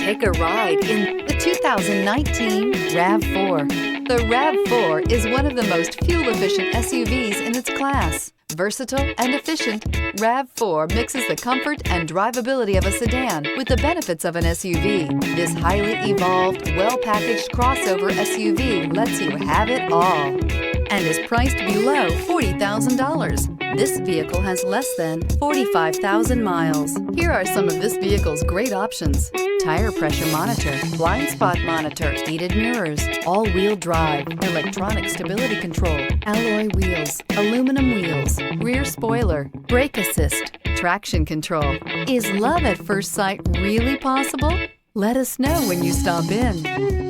Take a ride in the 2019 RAV4. The RAV4 is one of the most fuel-efficient SUVs in its class. Versatile and efficient, RAV4 mixes the comfort and drivability of a sedan with the benefits of an SUV. This highly evolved, well-packaged crossover SUV lets you have it all and is priced below $40,000. This vehicle has less than 45,000 miles. Here are some of this vehicle's great options: tire pressure monitor, blind spot monitor, heated mirrors, all-wheel drive, electronic stability control, alloy wheels, aluminum wheels, rear spoiler, brake assist, traction control. Is love at first sight really possible? Let us know when you stop in.